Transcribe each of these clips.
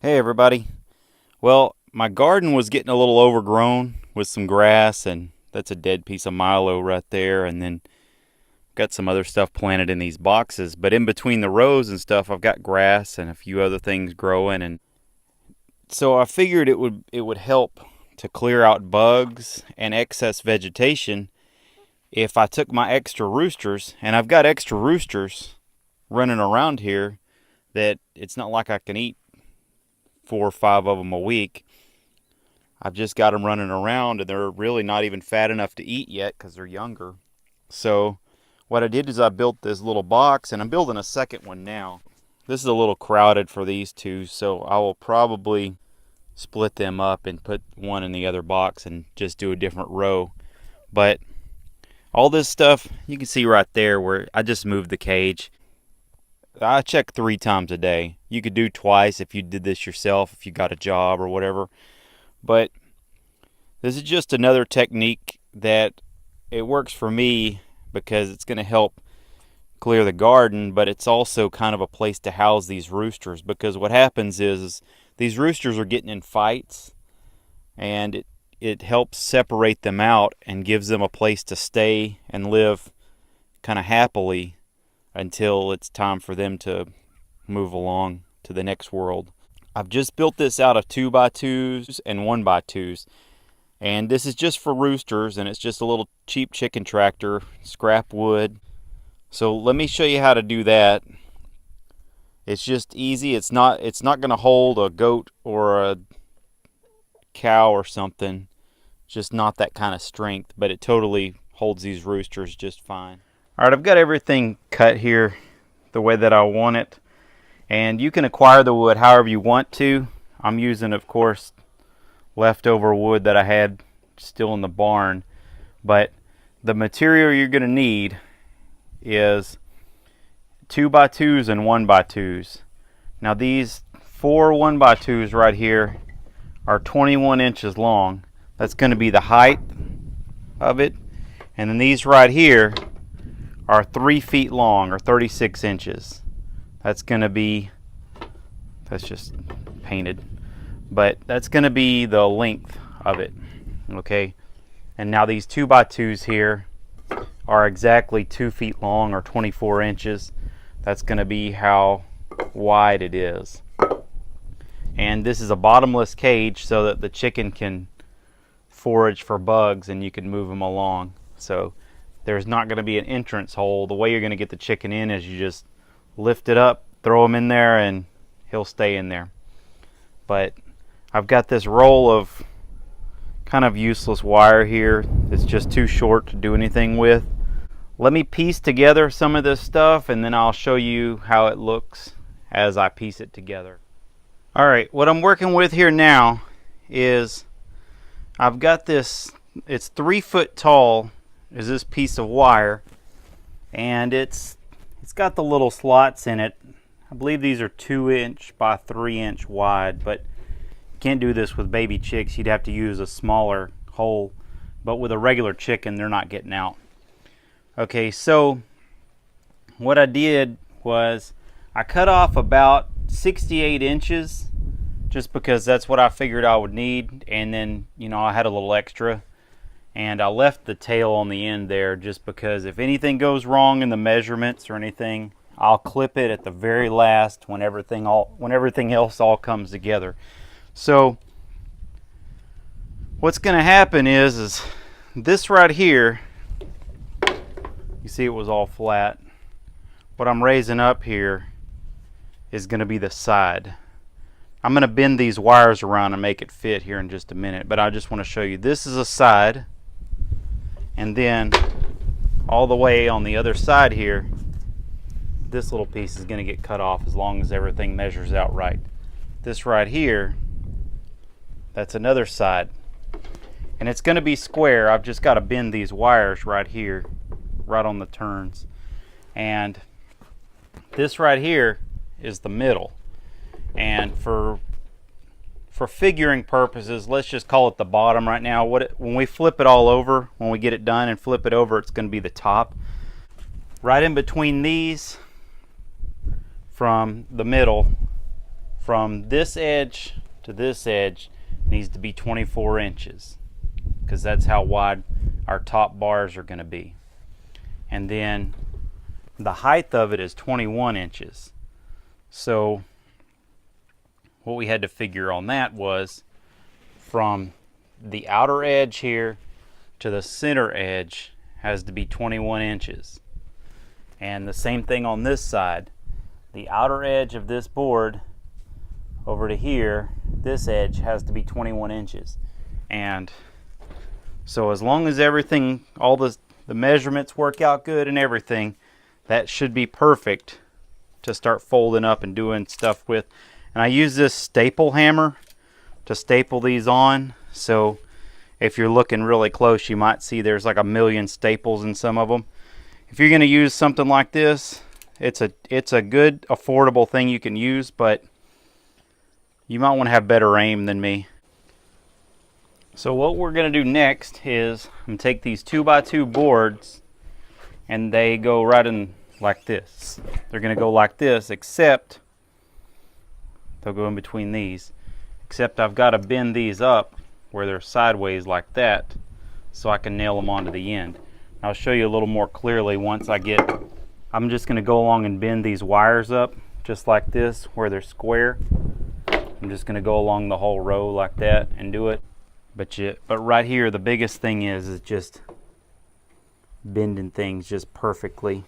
Hey everybody. Well, my garden was getting a little overgrown with some grass, and that's a dead piece of milo right there, and then got some other stuff planted in these boxes. But in between the rows and stuff, I've got grass and a few other things growing, and so I figured it would help to clear out bugs and excess vegetation if I took my extra roosters, and I've got extra roosters running around here that it's not like I can eat 4 or 5 of them a week. I've just got them running around, and they're really not even fat enough to eat yet because they're younger. So what I did is I built this little box, and I'm building a second one now. This is a little crowded for these two, so I will probably split them up and put one in the other box and just do a different row. But all this stuff, you can see right there where I just moved the cage. I check 3 times a day. You could do twice if you did this yourself, if you got a job or whatever. But this is just another technique that it works for me because it's going to help clear the garden, but it's also kind of a place to house these roosters, because what happens is these roosters are getting in fights, and it helps separate them out and gives them a place to stay and live kind of happily until it's time for them to move along to the next world. I've just built this out of 2x2s and 1x2s, and this is just for roosters, and it's just a little cheap chicken tractor, scrap wood. So let me show you how to do that. It's just easy. It's not going to hold a goat or a cow or something. Just not that kind of strength, but it totally holds these roosters just fine. All right, I've got everything cut here the way that I want it, and you can acquire the wood however you want to. I'm using, of course, leftover wood that I had still in the barn, but the material you're going to need is 2x2s and 1x2s. Now these 4 1x2s right here are 21 inches long. That's going to be the height of it, and then these right here are 3 feet long, or 36 inches. That's just painted, but that's going to be the length of it. Okay, and now these 2x2s here are exactly 2 feet long, or 24 inches. That's going to be how wide it is. And this is a bottomless cage so that the chicken can forage for bugs and you can move them along. So there's not going to be an entrance hole. The way you're going to get the chicken in is you just lift it up, throw him in there, and he'll stay in there. But I've got this roll of kind of useless wire here. It's just too short to do anything with. Let me piece together some of this stuff, and then I'll show you how it looks as I piece it together. All right, what I'm working with here now is I've got this, it's 3 foot tall, is this piece of wire, and it's got the little slots in it. I believe these are 2-inch by 3-inch wide, but you can't do this with baby chicks. You'd have to use a smaller hole, but with a regular chicken, they're not getting out. Okay, so what I did was I cut off about 68 inches just because that's what I figured I would need, and then, you know, I had a little extra, and I left the tail on the end there just because if anything goes wrong in the measurements or anything, I'll clip it at the very last when everything else all comes together. So what's going to happen is this right here, you see it was all flat. What I'm raising up here is going to be the side. I'm going to bend these wires around and make it fit here in just a minute, but I just want to show you this is a side, and then all the way on the other side here, this little piece is going to get cut off as long as everything measures out right. This right here, that's another side, and it's going to be square. I've just got to bend these wires right here, right on the turns, and this right here is the middle. And for figuring purposes, let's just call it the bottom right now. When we flip it all over, when we get it done and flip it over, it's going to be the top. Right in between these, from the middle from this edge to this edge needs to be 24 inches because that's how wide our top bars are going to be. And then the height of it is 21 inches. So what we had to figure on that was from the outer edge here to the center edge has to be 21 inches. And the same thing on this side. The outer edge of this board over to here, this edge has to be 21 inches. And so as long as everything, all the measurements work out good and everything, that should be perfect to start folding up and doing stuff with. And I use this staple hammer to staple these on. So if you're looking really close, you might see there's like a million staples in some of them. If you're going to use something like this, it's a good affordable thing you can use, but you might want to have better aim than me. So what we're going to do next is I'm going to take these 2x2 boards, and they go right in like this. They're going to go like this, except they'll go in between these. Except I've got to bend these up where they're sideways like that so I can nail them onto the end. I'll show you a little more clearly once I get, I'm just going to go along and bend these wires up just like this where they're square. I'm just going to go along the whole row like that and do it. But right here, the biggest thing is just bending things just perfectly,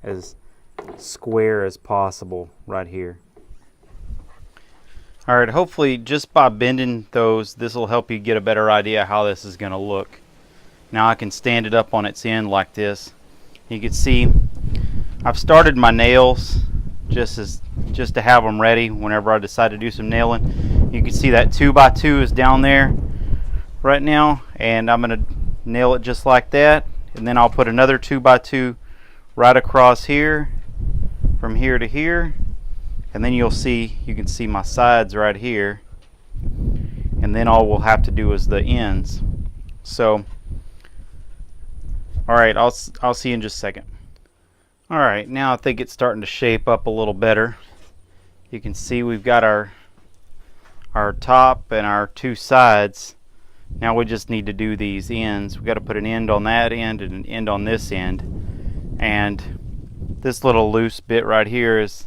as square as possible right here. All right, hopefully just by bending those, this will help you get a better idea how this is going to look. Now I can stand it up on its end like this. You can see I've started my nails just to have them ready whenever I decide to do some nailing. You can see that 2x2 is down there right now, and I'm going to nail it just like that, and then I'll put another 2x2 right across here from here to here, and then you can see my sides right here, and then all we'll have to do is the ends. So all right, I'll see you in just a second. All right, now I think it's starting to shape up a little better. You can see we've got our top and our two sides. Now we just need to do these ends. We've got to put an end on that end and an end on this end. And this little loose bit right here is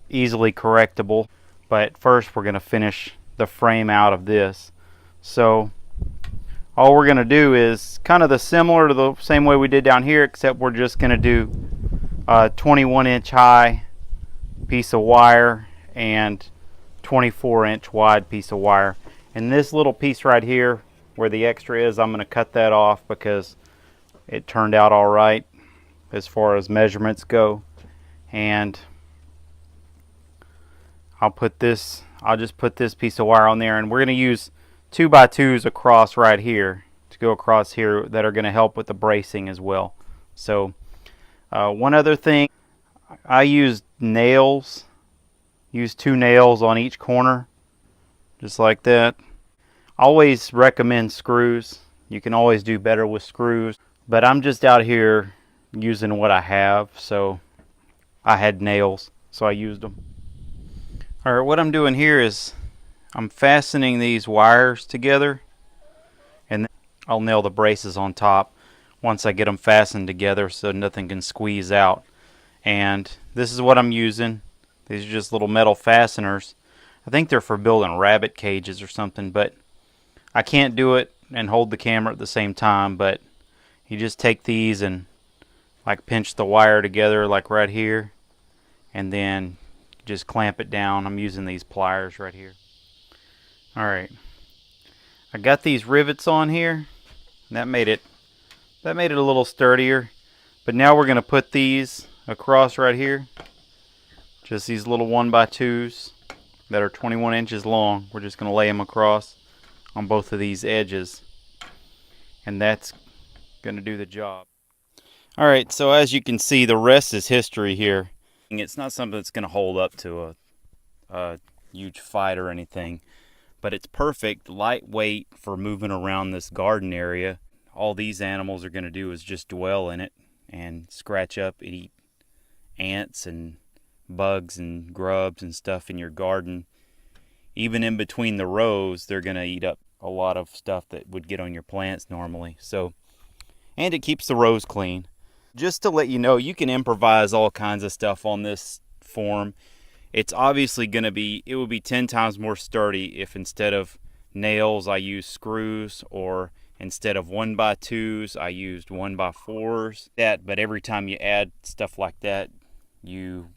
easily correctable. But first we're going to finish the frame out of this. So all we're going to do is kind of similar to the same way we did down here, except we're just going to do a 21-inch high piece of wire and 24-inch wide piece of wire. And this little piece right here where the extra is, I'm going to cut that off because it turned out all right as far as measurements go. And I'll just put this piece of wire on there, and we're going to use 2x2s across right here to go across here that are going to help with the bracing as well. So one other thing, I used nails, use 2 nails on each corner just like that. Always recommend screws. You can always do better with screws, but I'm just out here using what I have, so I had nails, so I used them. All right, what I'm doing here is I'm fastening these wires together, and then I'll nail the braces on top once I get them fastened together so nothing can squeeze out. And this is what I'm using. These are just little metal fasteners. I think they're for building rabbit cages or something, but I can't do it and hold the camera at the same time. But you just take these and like pinch the wire together like right here, and then just clamp it down. I'm using these pliers right here. Alright, I got these rivets on here, and that made it a little sturdier. But now we're going to put these across right here, just these little 1x2s that are 21 inches long. We're just going to lay them across on both of these edges, and that's going to do the job. Alright, so as you can see, the rest is history here. It's not something that's going to hold up to a huge fight or anything. But it's perfect, lightweight for moving around this garden area. All these animals are going to do is just dwell in it and scratch up and eat ants and bugs and grubs and stuff in your garden. Even in between the rows, they're going to eat up a lot of stuff that would get on your plants normally. So, and it keeps the rows clean. Just to let you know, you can improvise all kinds of stuff on this form. It's obviously going to be, it would be 10 times more sturdy if instead of nails I used screws, or instead of 1x2s I used 1x4s. But every time you add stuff like that, you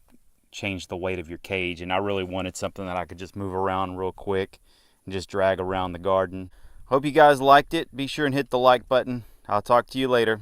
change the weight of your cage, and I really wanted something that I could just move around real quick and just drag around the garden. Hope you guys liked it. Be sure and hit the like button. I'll talk to you later.